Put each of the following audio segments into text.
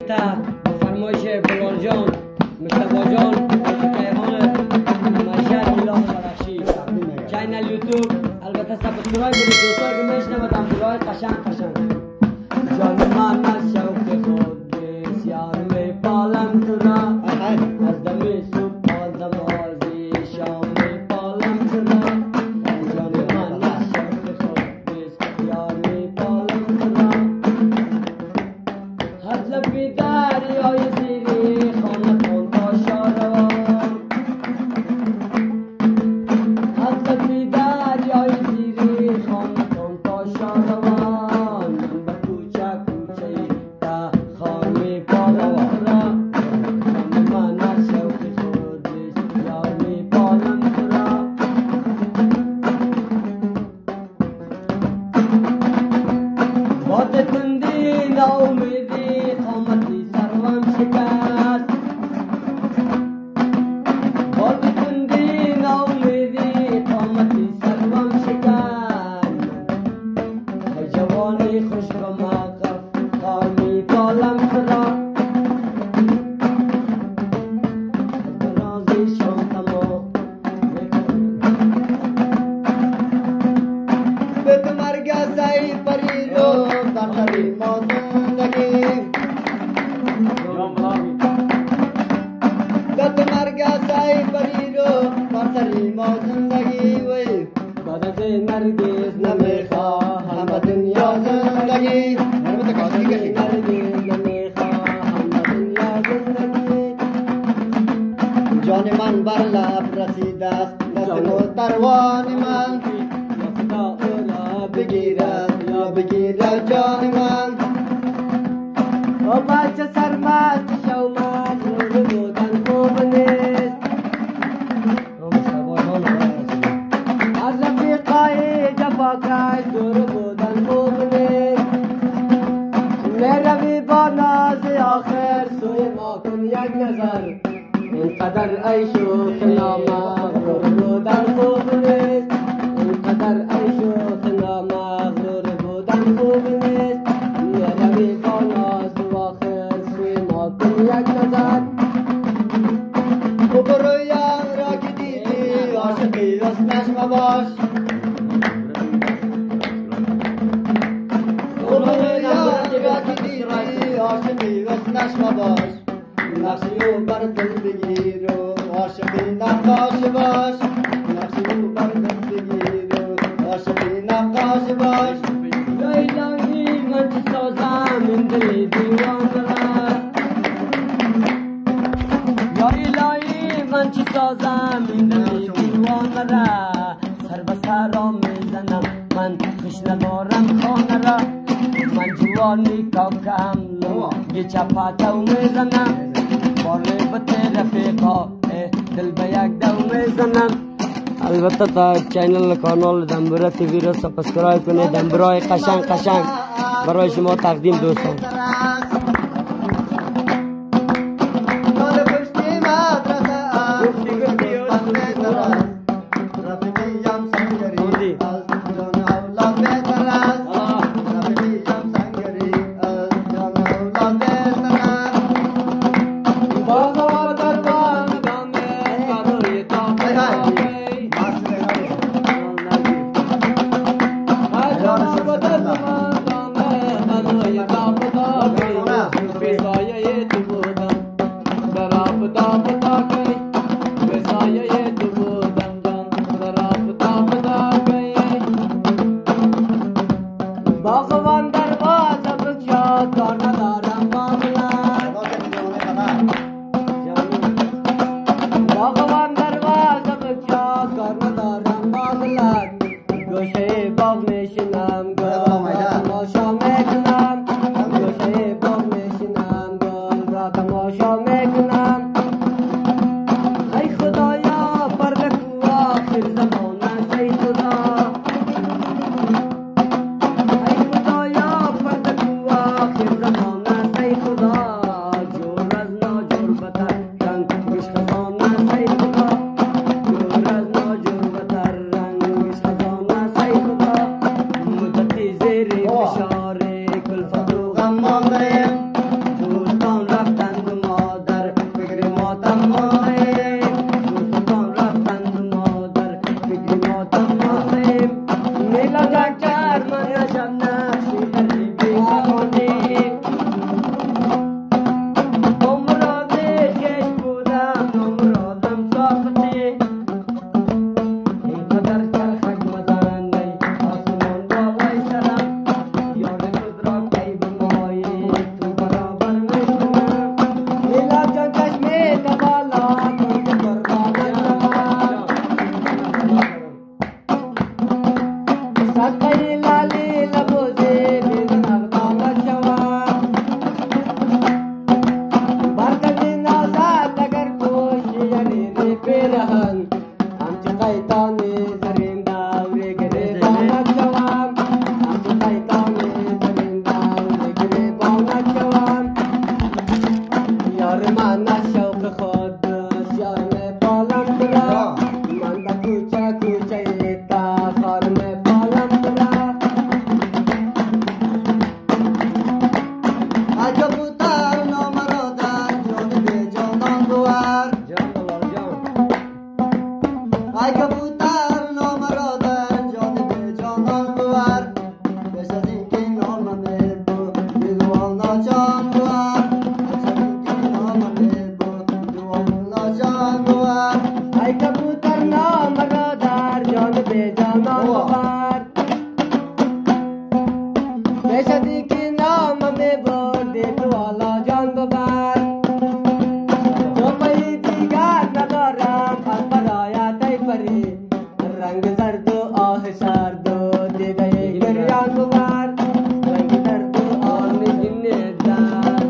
با فرمایش بلال جان مصطفی جان کیهان معیشت میلاد فرشی چینل یوتیوب البته سابسکرایب کنید دوستایی که میشنوند همکارای قشنگ جان من از شوق خود بسیار میپالم تو را از دم صبح تا دمازی شام میپالم تو را جان من از شوق خود بسیار میپالم تو را از لبی دریای زیری خانه کن تا شاروان از لبی دریای زیری خانه کن تا شاروان من به کوچه کوچه تا خان میپالم را جان من از شوق خود بسیار میپالم تو را باد تندی ناامیدی قامتی سروم شکست باد تندی ناامیدی قامتی سروم شکست ای جوانی خوش به موقف کار میپالم تو را از درازی شام تمام به تو مرگ سعید پری رو در سری ما زندگی به تو مرگ سعید پری رو در سری ما زندگی وی بعد از این نرگز نمیخواهم به دنیا زندگی نرگز نمیخواهم به دنیا زندگی جان من بر لب رسیده است دست نوتروان من خدا اولا بگیرد یا بگیرد جان من و بچه سرمست شومد رو بودن خوب نیست از رفیقای جفاکش دور بودن خوب نیست میروی با ناز آخر سوی ما کن یک نظر اینقدر عیش و نامغرور بودن خوب نیست اینقدر عیش و نامغرور بودن خوب نیست میروی با ناز آخر سوی ما کن یک نظر خوب رویان را که دیدی عاشقی وسطش مباش خوب رویان را که دیدی عاشقی وسطش مباش نقشی او بر دل بگیر و عاشقی نقاش باش نقشی او بر دل بگیر و عاشقی نقاش باش یا الهی من چه سازم این دل دیوانه را یا الهی من چه سازم این دل دیوانه را سر به سر را میزنم من خوش ندارم خانه را من جوانی کاکم یه چپاتو میزنم باره بته رفیقا دل به یک دو میزنم البته تا چینل کانال دنبوره تیوی رو سابسکرایب کنید دنبورای قشنگ برای شما تقدیم دوستان Bye. یار من از شوق خود یار میپالم برا من به کوچه کوچه تخار میپالم برا عجب بودر نام را در جان به جانان بور جان بلال جان عجب بودر نام را در جان به جانان بور پیش از اینکه نام می بود دیوانا جان بور پیش از اینکه نام می بود دیوانا جان بور ای کبوتر نام را در جان به جانان ببر پیش از اینکه نام می بردی تو والا جان ببر توفی دیگر ندارم از برایت ای پری رنگ زرد و آه سرد و دیده گریان ببر رنگ زرد و آه نگینه در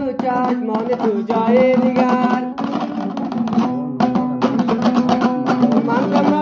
تو چشمان تو جای دیگر من